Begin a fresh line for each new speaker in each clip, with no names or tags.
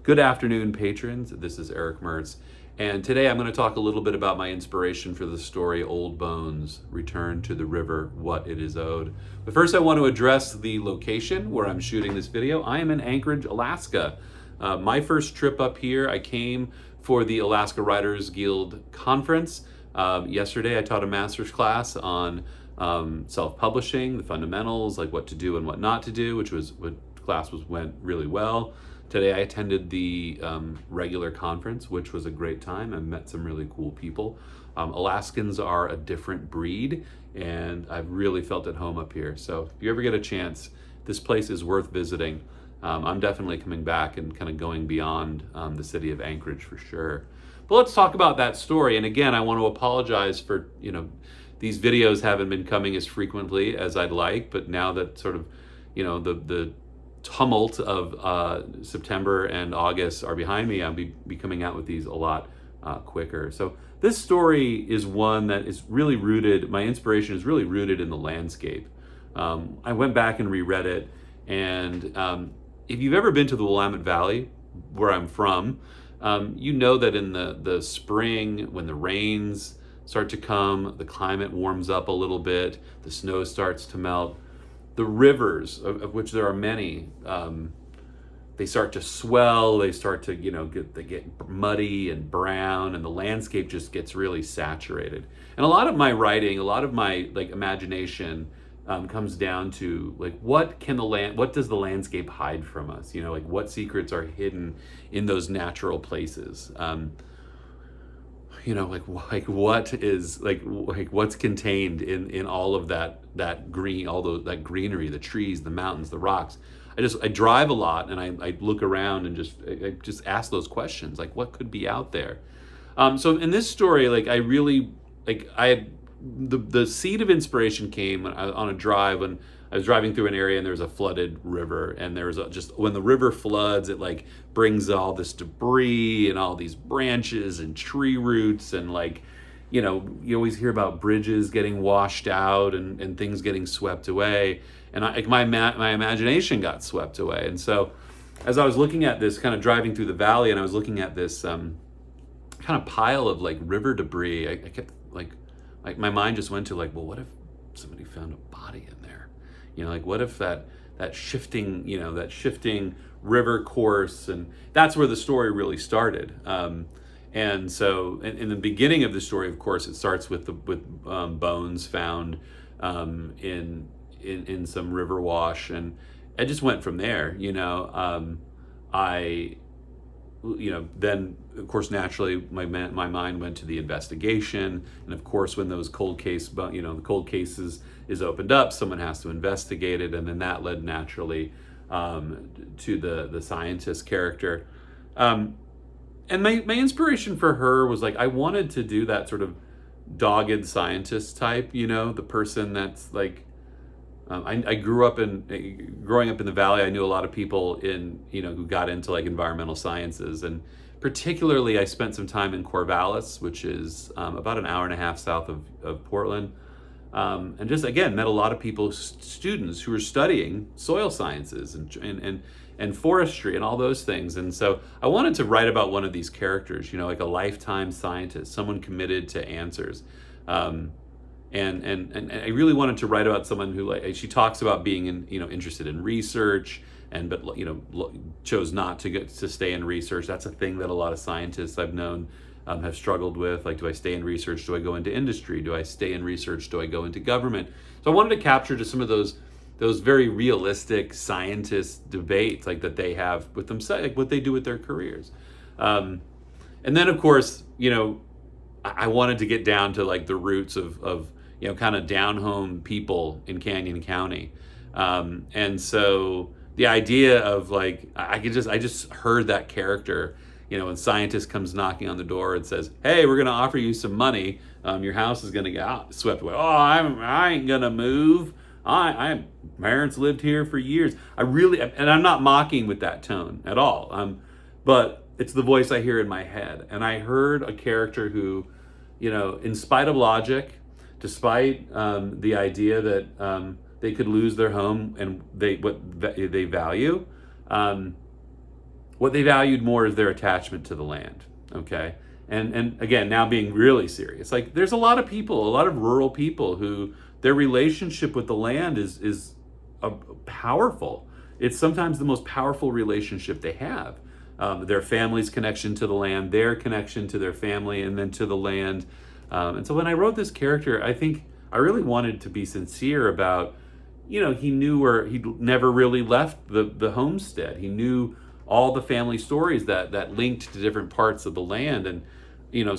Good afternoon, patrons. This is Erick Mertz, and today I'm going to talk a little bit about my inspiration for the story Old Bones, Return to the River, What It Is Owed. But first I want to address the location where I'm shooting this video. I am in Anchorage, Alaska. My first trip up here, I came for the Alaska Writers Guild Conference. Yesterday I taught a master's class on self-publishing, the fundamentals, like what to do and what not to do, which went really well. Today I attended the regular conference, which was a great time. I met some really cool people. Alaskans are a different breed, and I've really felt at home up here. So if you ever get a chance, this place is worth visiting. I'm definitely coming back and kind of going beyond the city of Anchorage for sure. But let's talk about that story. And again, I want to apologize for, these videos haven't been coming as frequently as I'd like, but now that sort of, the tumult of September and August are behind me, I'll be coming out with these a lot quicker. So this story is one that is really rooted, my inspiration is really rooted in the landscape. I went back and reread it, and if you've ever been to the Willamette Valley, where I'm from, you know that in the spring, when the rains start to come, the climate warms up a little bit, the snow starts to melt, the rivers, of which there are many, they start to swell, they start to, get muddy and brown, and the landscape just gets really saturated. And a lot of my writing, a lot of my imagination comes down to what does the landscape hide from us? What secrets are hidden in those natural places? What's contained in all of that green, that greenery, the trees, the mountains, the rocks. I drive a lot, and I look around and just ask those questions, what could be out there. So in this story, the seed of inspiration came on a drive when I was driving through an area and there was a flooded river, and when the river floods, it brings all this debris and all these branches and tree roots, and you always hear about bridges getting washed out and things getting swept away, and my imagination got swept away. And so as I was looking at this, kind of driving through the valley, and I was looking at this kind of pile of river debris, I kept my mind just went to well, what if somebody found a body in there? What if that shifting river course, and that's where the story really started. And so in the beginning of the story, of course, it starts with bones found in some river wash, and I just went from there. Then of course naturally my mind went to the investigation, and of course when those cold cases is opened up, someone has to investigate it, and then that led naturally to the scientist character. And my inspiration for her was I wanted to do that sort of dogged scientist type, the person that's I growing up in the valley, I knew a lot of people who got into environmental sciences, and particularly I spent some time in Corvallis, which is about an hour and a half south of Portland, and just again met a lot of people, students who were studying soil sciences and forestry and all those things. And so I wanted to write about one of these characters, a lifetime scientist, someone committed to answers. And I really wanted to write about someone who, she talks about being interested in research, but chose not to stay in research. That's a thing that a lot of scientists I've known have struggled with. Do I stay in research? Do I go into industry? Do I stay in research? Do I go into government? So I wanted to capture just some of those very realistic scientist debates that they have with themselves, what they do with their careers. And then of course, I wanted to get down to the roots of kind of down home people in Canyon County. And so the idea of I just heard that character, when scientist comes knocking on the door and says, hey, we're going to offer you some money. Your house is going to get swept away. Oh, I ain't going to move. My parents lived here for years. And I'm not mocking with that tone at all. But it's the voice I hear in my head. And I heard a character who, in spite of logic, despite the idea that they could lose their home and what they value, what they valued more is their attachment to the land. Okay. And again, now being really serious, like there's a lot of people, a lot of rural people who their relationship with the land is powerful. It's sometimes the most powerful relationship they have. Their family's connection to the land, their connection to their family, and then to the land. And so when I wrote this character, I think I really wanted to be sincere about, he knew where he'd never really left the homestead. He knew all the family stories that linked to different parts of the land. And,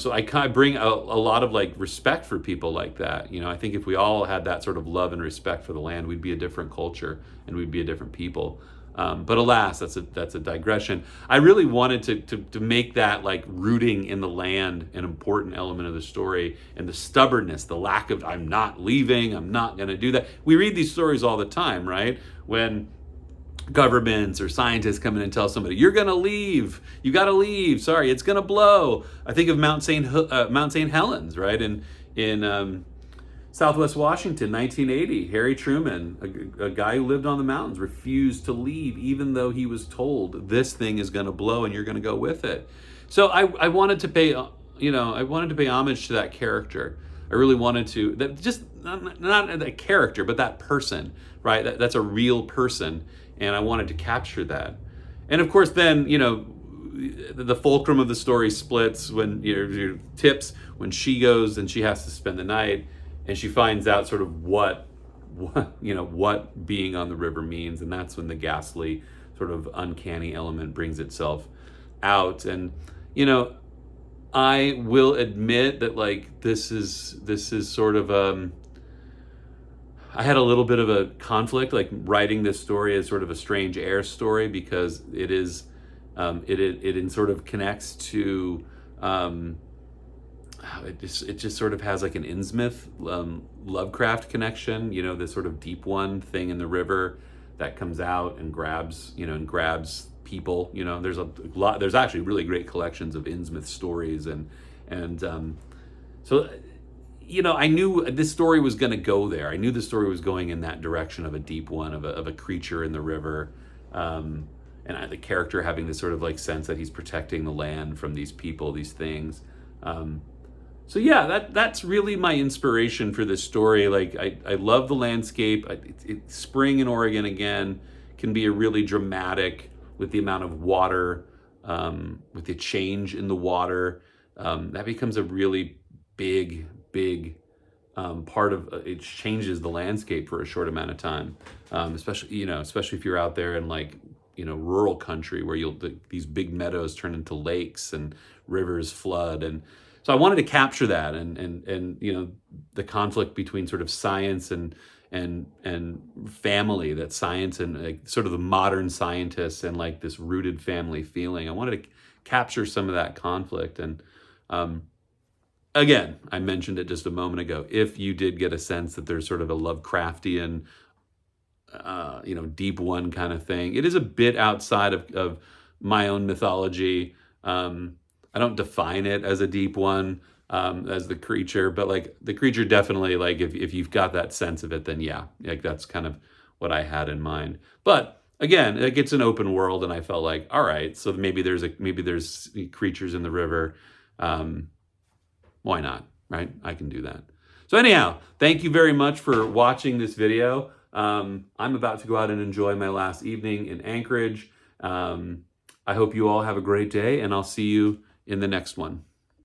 so I kind of bring a lot of like respect for people like that. I think if we all had that sort of love and respect for the land, we'd be a different culture and we'd be a different people. But alas, that's a digression. I really wanted to make that like rooting in the land an important element of the story, and the stubbornness, the lack of I'm not leaving, I'm not going to do that. We read these stories all the time, right? When governments or scientists come in and tell somebody, you're going to leave, you got to leave, sorry, it's going to blow. I think of Mount St. Helens, right? In Southwest Washington, 1980, Harry Truman, a guy who lived on the mountains, refused to leave even though he was told this thing is going to blow and you're going to go with it. So I wanted to pay, homage to that character. I really wanted to, that just not that character, but that person, right? That's a real person, and I wanted to capture that. And of course, then the fulcrum of the story splits when tips when she goes and she has to spend the night. And she finds out sort of what being on the river means, and that's when the ghastly, sort of uncanny element brings itself out. And I will admit that like this is sort of I had a little bit of a conflict, like writing this story as sort of a strange air story, because it is it sort of connects to. It just sort of has like an Innsmouth Lovecraft connection, this sort of deep one thing in the river that comes out and grabs people. There's actually really great collections of Innsmouth stories, and so I knew this story was going to go there. I knew the story was going in that direction of a deep one, of a creature in the river, and the character having this sort of like sense that he's protecting the land from these people, these things. So yeah, that's really my inspiration for this story. Like I love the landscape. Spring in Oregon again can be a really dramatic, with the amount of water, with the change in the water. That becomes a really big part of it. Changes the landscape for a short amount of time, especially if you're out there in like rural country where these big meadows turn into lakes and rivers flood. And so I wanted to capture that, and the conflict between sort of science and family, that science and like sort of the modern scientists and like this rooted family feeling. I wanted to capture some of that conflict. And again, I mentioned it just a moment ago, if you did get a sense that there's sort of a Lovecraftian deep one kind of thing, it is a bit outside of my own mythology. I don't define it as a deep one, as the creature, but like the creature definitely, like if you've got that sense of it, then yeah, like that's kind of what I had in mind. But again, like it's an open world, and I felt like, all right, so maybe there's creatures in the river. Why not, right? I can do that. So anyhow, thank you very much for watching this video. I'm about to go out and enjoy my last evening in Anchorage. I hope you all have a great day, and I'll see you in the next one.